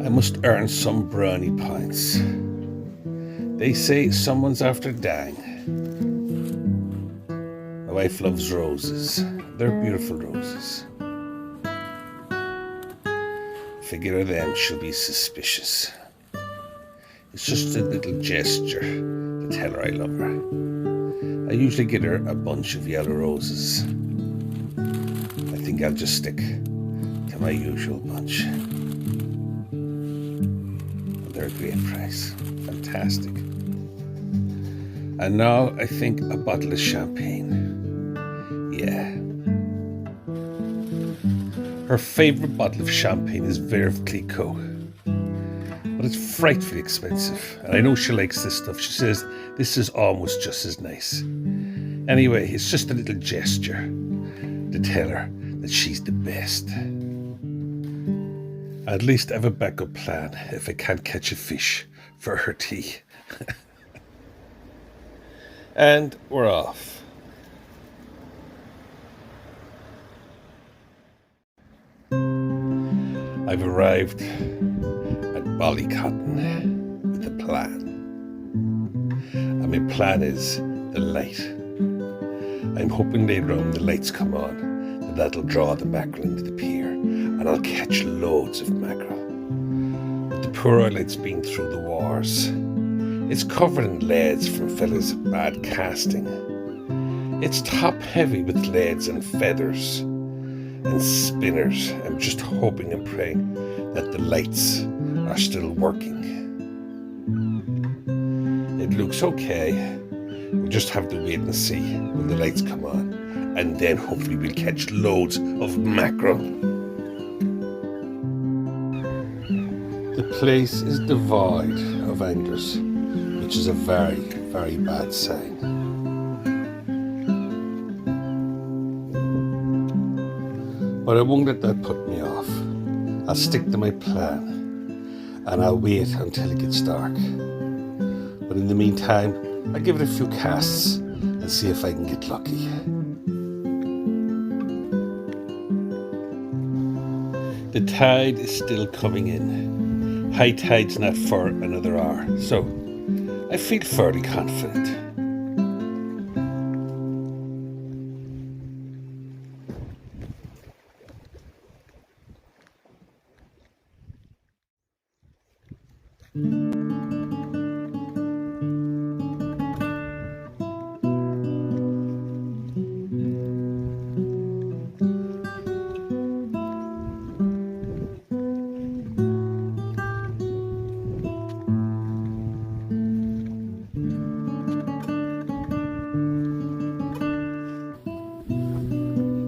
I must earn some brownie points. They say someone's after dying. My wife loves roses. They're beautiful roses. If I get her them, she'll be suspicious. It's just a little gesture to tell her I love her. I usually get her a bunch of yellow roses. I think I'll just stick to my usual bunch. And they're a great price. Fantastic. And now I think a bottle of champagne. Yeah. Her favourite bottle of champagne is Veuve Clicquot. But it's frightfully expensive. And I know she likes this stuff. She says this is almost just as nice. Anyway, it's just a little gesture to tell her that she's the best. At least I have a backup plan if I can't catch a fish for her tea. And we're off. I've arrived at Ballycotton with a plan. And my plan is the light. I'm hoping later on the lights come on and that'll draw the mackerel into the pier and I'll catch loads of mackerel. But the poor oil it's been through the wars. It's covered in leads from fellas' bad casting. It's top heavy with leads and feathers and spinners. I'm just hoping and praying that the lights are still working. It looks okay. We'll just have to wait and see when the lights come on, and then hopefully we'll catch loads of mackerel. The place is devoid of anglers, which is a very, very bad sign. But I won't let that put me off. I'll stick to my plan and I'll wait until it gets dark. But in the meantime, I'll give it a few casts and see if I can get lucky. The tide is still coming in. High tide's not for another hour, so I feel fairly confident.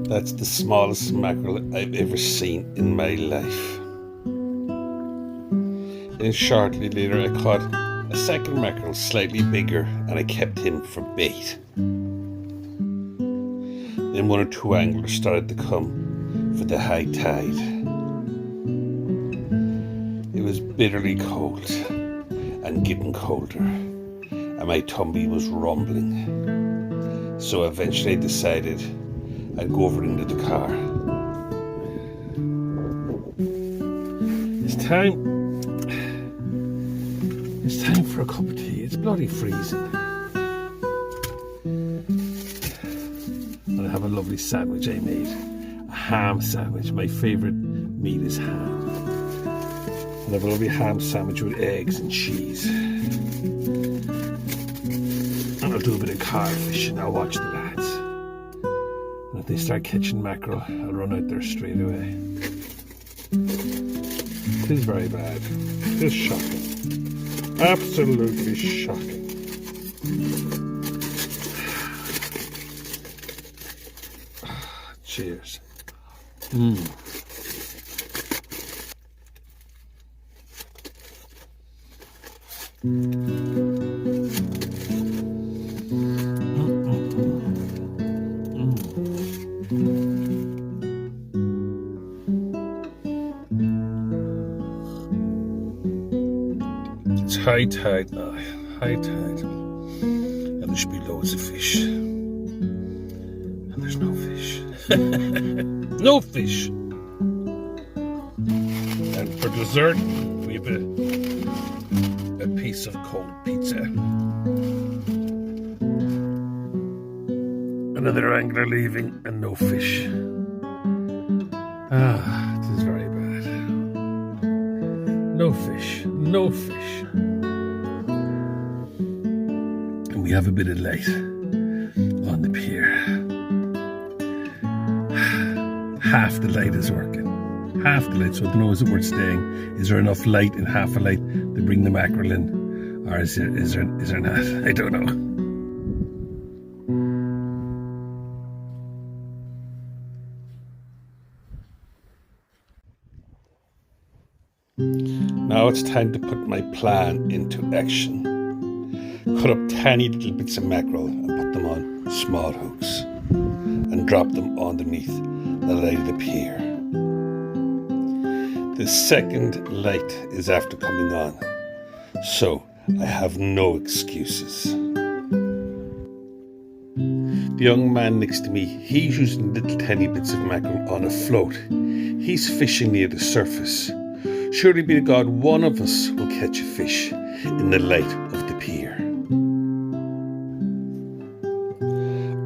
That's the smallest mackerel I've ever seen in my life. Then shortly later I caught a second mackerel slightly bigger and I kept him for bait. Then one or two anglers started to come for the high tide. It was bitterly cold and getting colder and my tummy was rumbling. So eventually I decided I'd go over into the car. It's time for a cup of tea. It's bloody freezing. And I have a lovely sandwich I made. A ham sandwich. My favourite meat is ham. And I have a lovely ham sandwich with eggs and cheese. And I'll do a bit of car fishing. I'll watch the lads. And if they start catching mackerel, I'll run out there straight away. It is very bad. It is shocking. Absolutely shocking. Cheers. It's high tide now, high tide, and there should be loads of fish, and there's no fish. No fish. And for dessert, we have a piece of cold pizza. Another angler leaving and no fish. Ah, this is very bad. No fish, no fish. And we have a bit of light on the pier. Half the light is working. Half the light, so I don't know, is it worth staying? Is there enough light in half a light to bring the mackerel in? Or is there not? I don't know. Now it's time to put my plan into action. Cut up tiny little bits of mackerel and put them on small hooks and drop them underneath the light of the pier. The second light is after coming on, so I have no excuses. The young man next to me, he's using little tiny bits of mackerel on a float. He's fishing near the surface. Surely be to God, one of us will catch a fish in the light of the pier.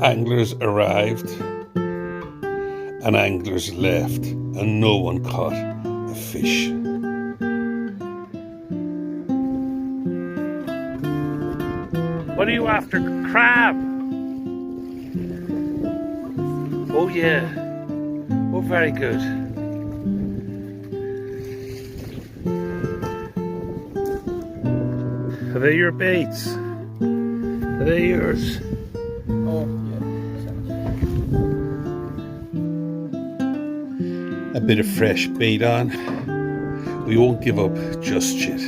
Anglers arrived and anglers left, and no one caught a fish. What are you after? Crab? Oh yeah. Oh, very good. Are they your baits? Are they yours? Oh, yeah. A bit of fresh bait on. We won't give up just yet.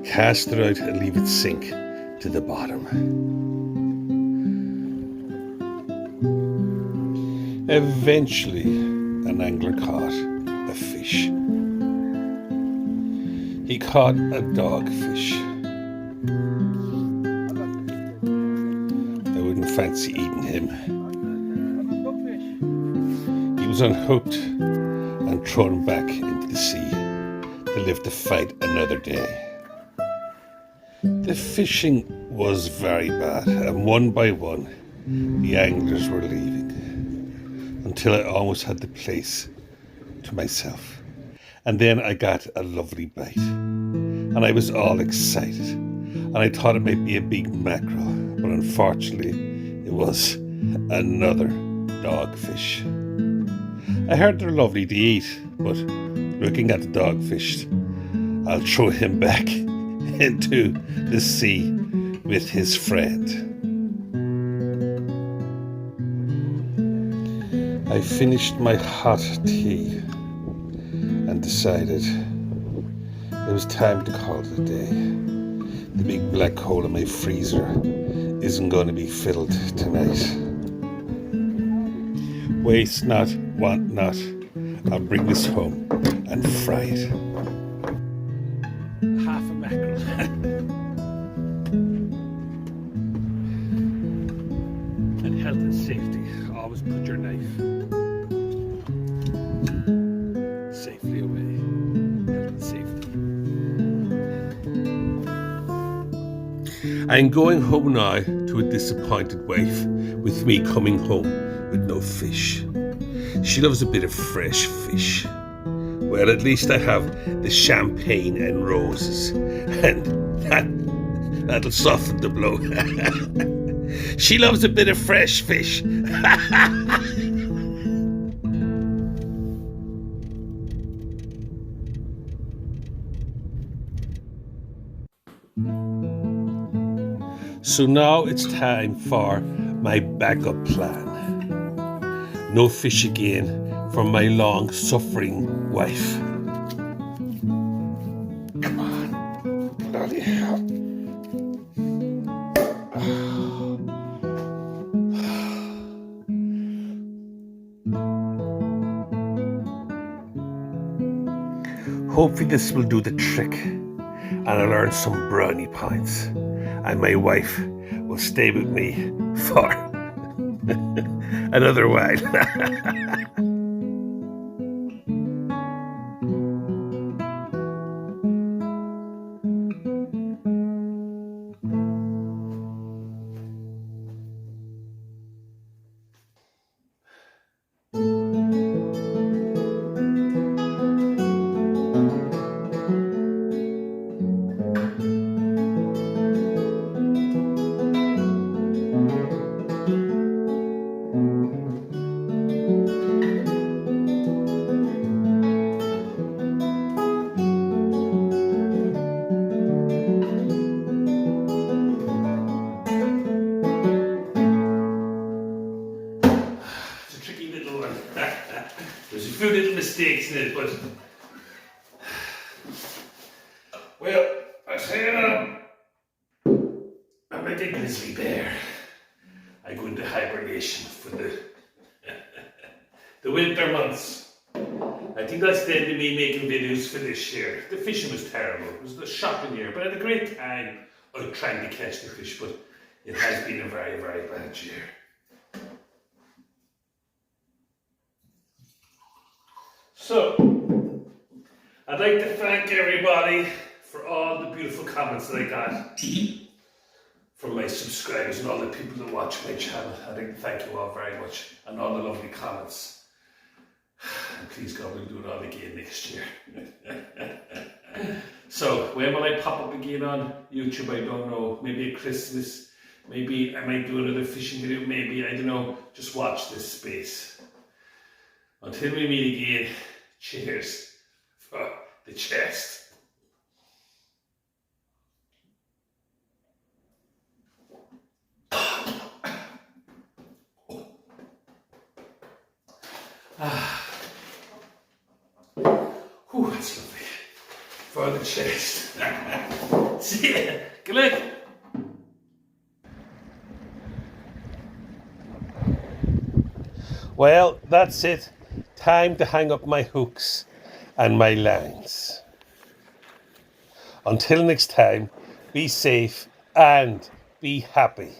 Cast it out and leave it sink to the bottom. Eventually, an angler caught a fish. He caught a dogfish. I wouldn't fancy eating him. He was unhooked and thrown back into the sea to live to fight another day. The fishing was very bad, and one by one, the anglers were leaving, until I almost had the place to myself. And then I got a lovely bite, and I was all excited, and I thought it might be a big mackerel, but unfortunately it was another dogfish. I heard they're lovely to eat, but looking at the dogfish, I'll throw him back into the sea with his friend. I finished my hot tea and decided it was time to call it a day. The big black hole in my freezer isn't going to be filled tonight. Waste not, want not. I'll bring this home and fry it. Half a mackerel. And health and safety. Always put your knife safely away. Health and safety. I'm going home now to a disappointed wife, with me coming home with no fish. She loves a bit of fresh fish. Well, at least I have the champagne and roses, and that'll soften the blow. She loves a bit of fresh fish. So now it's time for my backup plan. No fish again for my long-suffering wife. Come on, bloody hell. Hopefully this will do the trick, and I'll earn some brownie points, and my wife will stay with me for another while. mistakes in it, but well, I tell you now, I'm like a grizzly bear. I go into hibernation for the winter months. I think that's the end of me making videos for this year. The fishing was terrible. It was a shocking year, but I had a great time trying to catch the fish, but it has been a very, very bad year. So, I'd like to thank everybody for all the beautiful comments that I got from my subscribers and all the people that watch my channel. I'd like to thank you all very much, and all the lovely comments. And please God, we'll do it all again next year. So, when will I pop up again on YouTube? I don't know. Maybe at Christmas. Maybe I might do another fishing video. Maybe, I don't know. Just watch this space. Until we meet again, cheers for the chest. Ooh, that's lovely. For the chest. See ya. Good luck. Well, that's it. Time to hang up my hooks and my lines. Until next time, be safe and be happy.